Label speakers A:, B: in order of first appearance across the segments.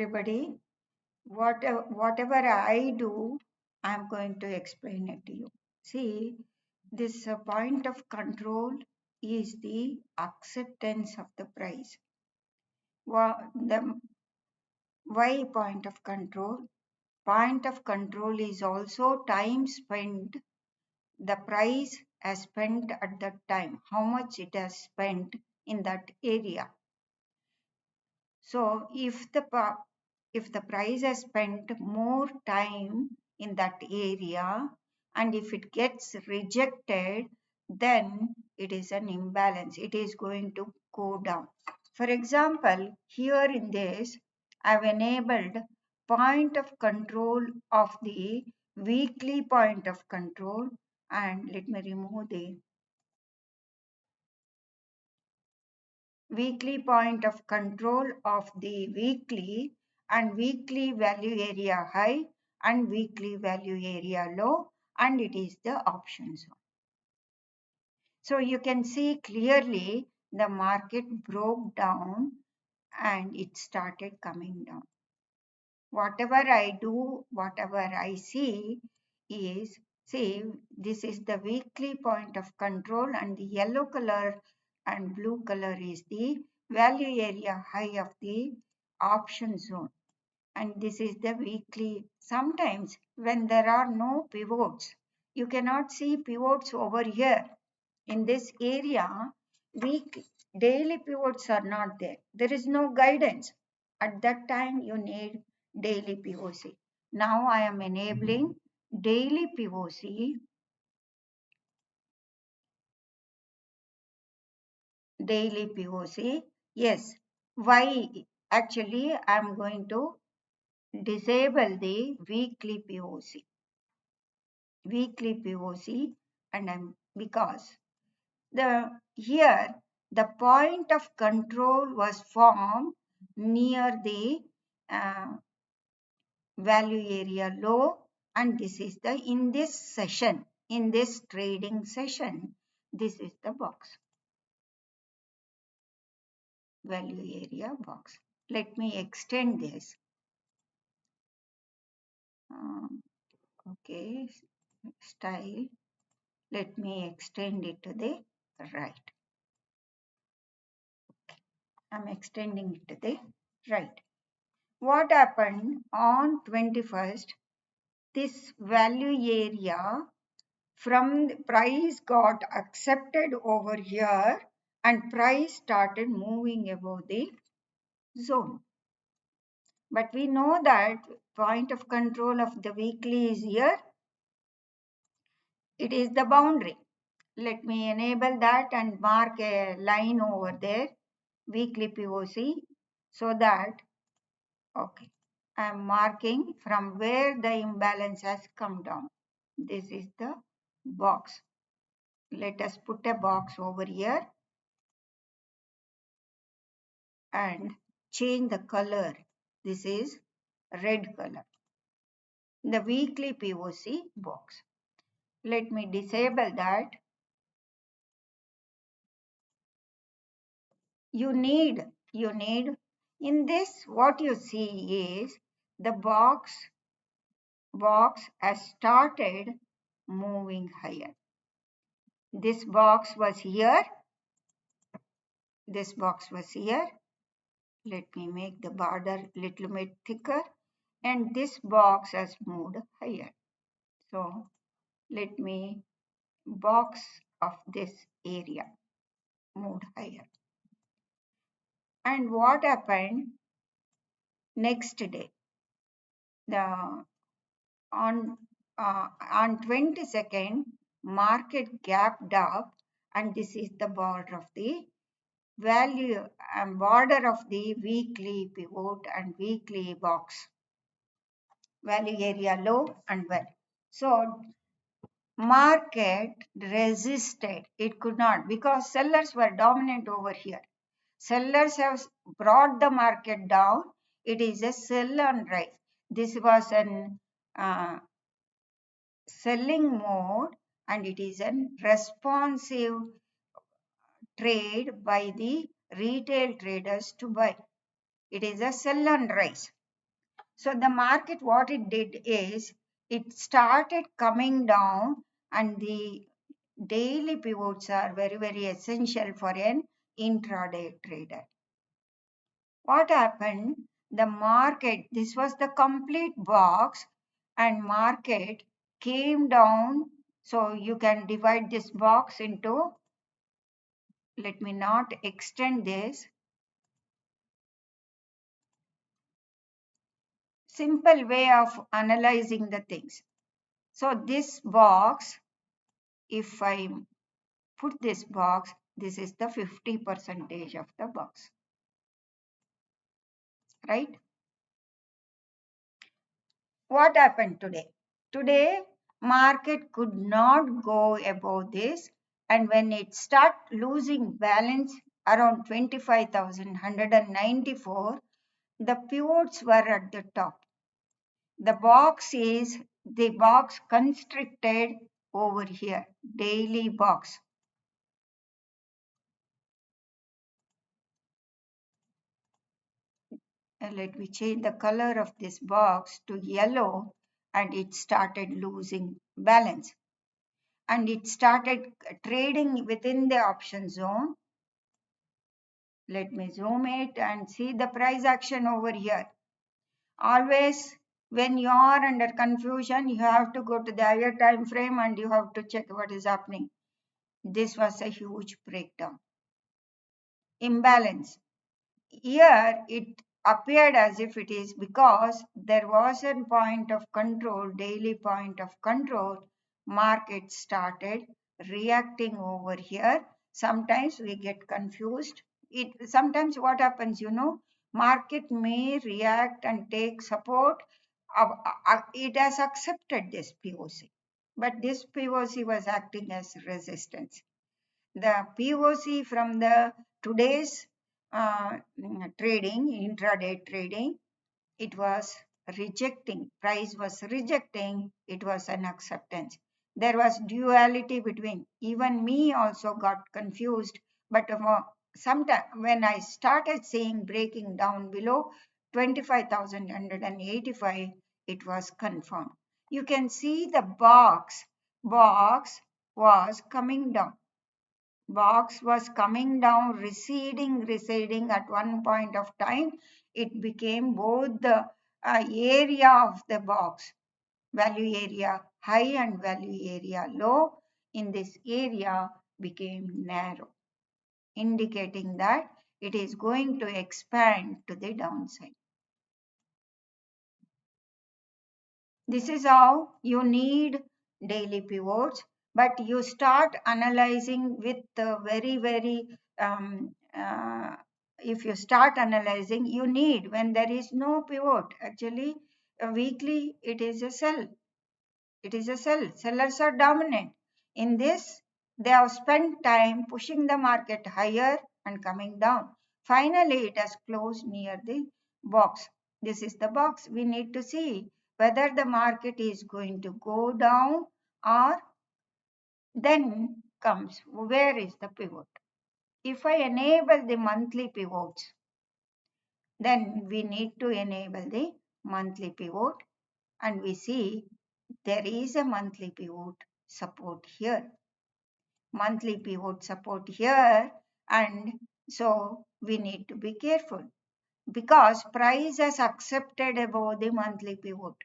A: everybody. Whatever I do, I'm going to explain it to you. See, this point of control is the acceptance of the price. The why point of control? Point of control is also time spent, the price has spent at that time, how much it has spent in that area. So if the price has spent more time in that area and if it gets rejected, then it is an imbalance. It is going to go down. For example, here in this, I've enabled point of control of the weekly point of control, and let me remove the weekly point of control of the weekly and weekly value area high and weekly value area low, and it is the option zone. So you can see clearly the market broke down and it started coming down. Whatever I do, whatever I see is, see, this is the weekly point of control and the yellow color and blue color is the value area high of the option zone. And this is the weekly. Sometimes when there are no pivots, you cannot see pivots over here. In this area, daily pivots are not there. There is no guidance. At that time, you need daily POC. Now I am enabling daily POC. Daily POC. Yes. Why? Actually, I am going to disable the weekly POC. Weekly POC, and because here the point of control was formed near the value area low, and this is the in this trading session, this is the box, value area box. Let me extend this. Okay, style. Let me extend it to the right. I'm extending it to the right. What happened on 21st? This value area from the price got accepted over here and price started moving above the zone. But we know that point of control of the weekly is here. It is the boundary. Let me enable that and mark a line over there, weekly POC, so that, okay, I am marking from where the imbalance has come down. This is the box. Let us put a box over here and change the color. This is red color. The weekly POC box. Let me disable that. You need in this, what you see is the box has started moving higher. This box was here. This box was here. Let me make the border little bit thicker, and this box has moved higher. So let me box of this area moved higher. And what happened next day? On 22nd, market gapped up, and this is the border of the value and border of the weekly pivot and weekly box, value area low and well. So market resisted. It could not, because sellers were dominant over here. Sellers have brought the market down. It is a sell and rise. This was an selling mode, and it is a responsive trade by the retail traders to buy. It is a sell and rise. So the market, what it did is it started coming down, and the daily pivots are very, very essential for an intraday trader. What happened? The market, this was the complete box, and market came down. So you can divide this box into, let me not extend this. Simple way of analyzing the things. So this box, if I put this box, this is the 50% of the box, right? What happened today? Today, market could not go above this, and when it start losing balance around 25,194, the pivots were at the top. The box is the box constricted over here, daily box. Let me change the color of this box to yellow, and it started losing balance. And it started trading within the option zone. Let me zoom it and see the price action over here. Always when you are under confusion, you have to go to the higher time frame and you have to check what is happening. This was a huge breakdown. Imbalance. Here it appeared as if it is because there was a point of control, daily point of control. Market started reacting over here. Sometimes we get confused. Sometimes what happens, market may react and take support. It has accepted this POC, but this POC was acting as resistance. The POC from the today's trading, intraday trading, it was rejecting. Price was rejecting. It was an acceptance. There was duality between. Even me also got confused. But sometime when I started seeing breaking down below 25,185, it was confirmed. You can see the box was coming down. Box was coming down, receding at one point of time. It became both the area of the box, value area high and value area low. In this area became narrow, indicating that it is going to expand to the downside. This is how you need daily pivots, but you start analyzing with very, very, if you start analyzing, you need, when there is no pivot, actually, weekly, it is a sell. It is a sell. Sellers are dominant. In this, they have spent time pushing the market higher and coming down. Finally, it has closed near the box. This is the box. We need to see whether the market is going to go down, or then comes where is the pivot. If I enable the monthly pivots, then we need to enable the monthly pivot, and we see there is a monthly pivot support here. Monthly pivot support here, and so we need to be careful because price has accepted above the monthly pivot.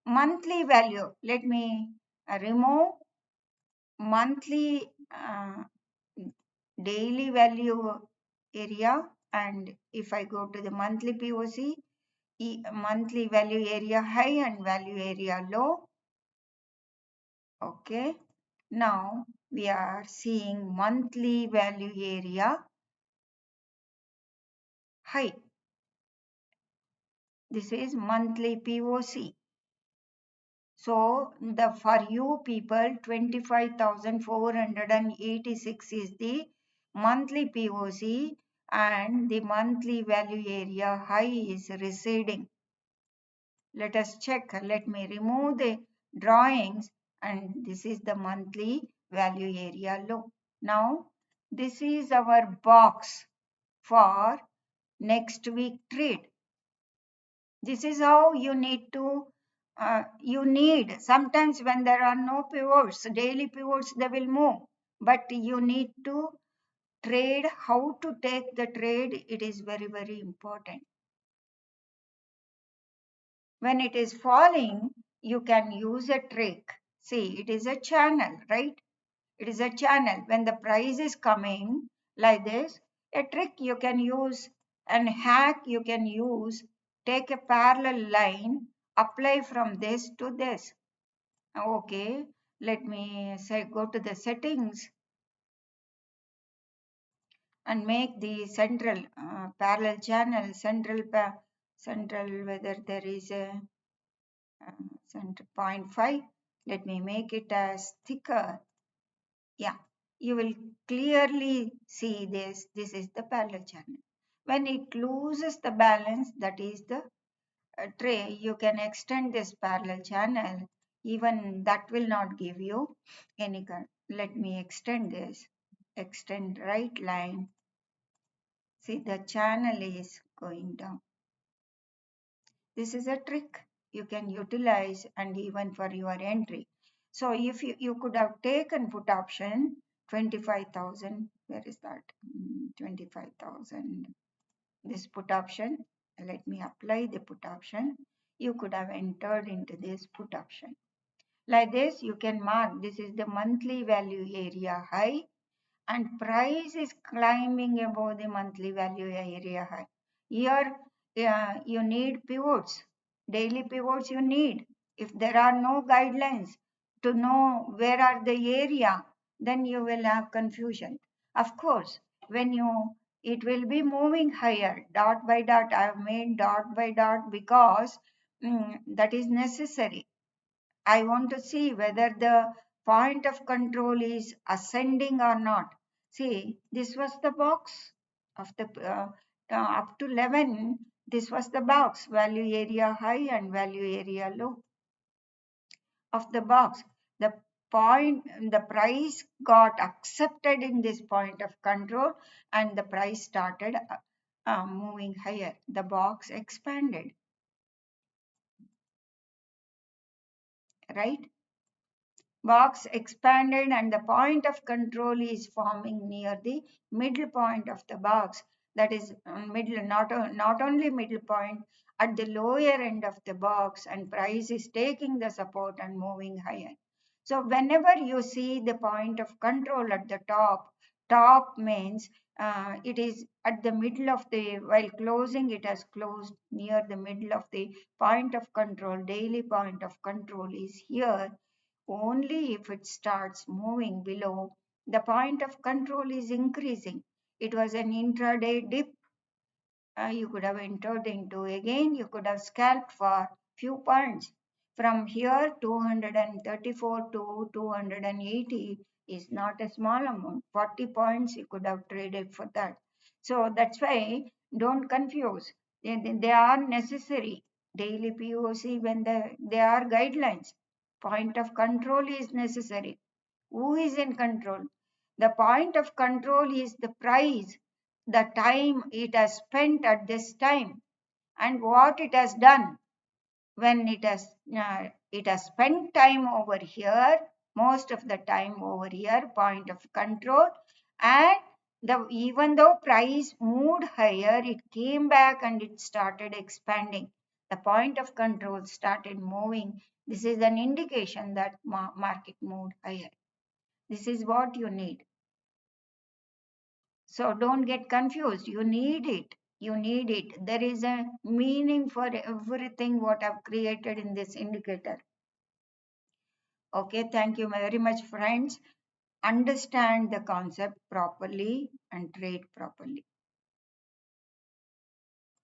A: Monthly value, let me remove monthly daily value area, and if I go to the monthly POC, monthly value area high and value area low. Okay, now we are seeing monthly value area high. This is monthly POC. So the for you people 25,486 is the monthly POC, and the monthly value area high is receding. Let us check. Let me remove the drawings, and this is the monthly value area low. Now this is our box for next week trade. This is how you need to, sometimes when there are no pivots, daily pivots, they will move. But you need to trade, how to take the trade, it is very, very important. When it is falling, you can use a trick. See, it is a channel, right? It is a channel. When the price is coming like this, a trick you can use and hack you can use, take a parallel line, apply from this to this. Okay, let me say go to the settings and make the central parallel channel, central whether there is a center 0.5. Let me make it as thicker. Yeah, you will clearly see this. This is the parallel channel. When it loses the balance, that is the tray, you can extend this parallel channel. Even that will not give you any current. Let me extend this. Extend right line. See, the channel is going down. This is a trick you can utilize and even for your entry. So if you could have taken put option 25,000, where is that? 25,000. This put option, let me apply the put option. You could have entered into this put option. Like this, you can mark this is the monthly value area high and price is climbing above the monthly value area high. Here you need pivots, daily pivots you need. If there are no guidelines to know where are the area, then you will have confusion. Of course, when it will be moving higher, dot by dot. I have made dot by dot because that is necessary. I want to see whether the point of control is ascending or not. See, this was the box of the up to 11. This was the box, value area high and value area low of the box. The the price got accepted in this point of control and the price started moving higher. The box expanded, right? Box expanded and the point of control is forming near the middle point of the box. That is middle, not only middle point, at the lower end of the box, and price is taking the support and moving higher. So whenever you see the point of control at the top means it is at the middle of the, while closing it has closed near the middle of the point of control, daily point of control is here. Only if it starts moving below, the point of control is increasing. It was an intraday dip. You could have entered into, again you could have scalped for few points. From here 234 to 280 is not a small amount. 40 points you could have traded for that. So that's why don't confuse. They are necessary. Daily POC, when they are guidelines. Point of control is necessary. Who is in control? The point of control is the price, the time it has spent at this time, and what it has done when it has spent time over here, most of the time over here, point of control, and even though price moved higher, it came back and it started expanding. The point of control started moving. This is an indication that market moved higher. This is what you need. So don't get confused. You need it. You need it. There is a meaning for everything what I've created in this indicator. Okay, thank you very much, friends. Understand the concept properly and trade properly.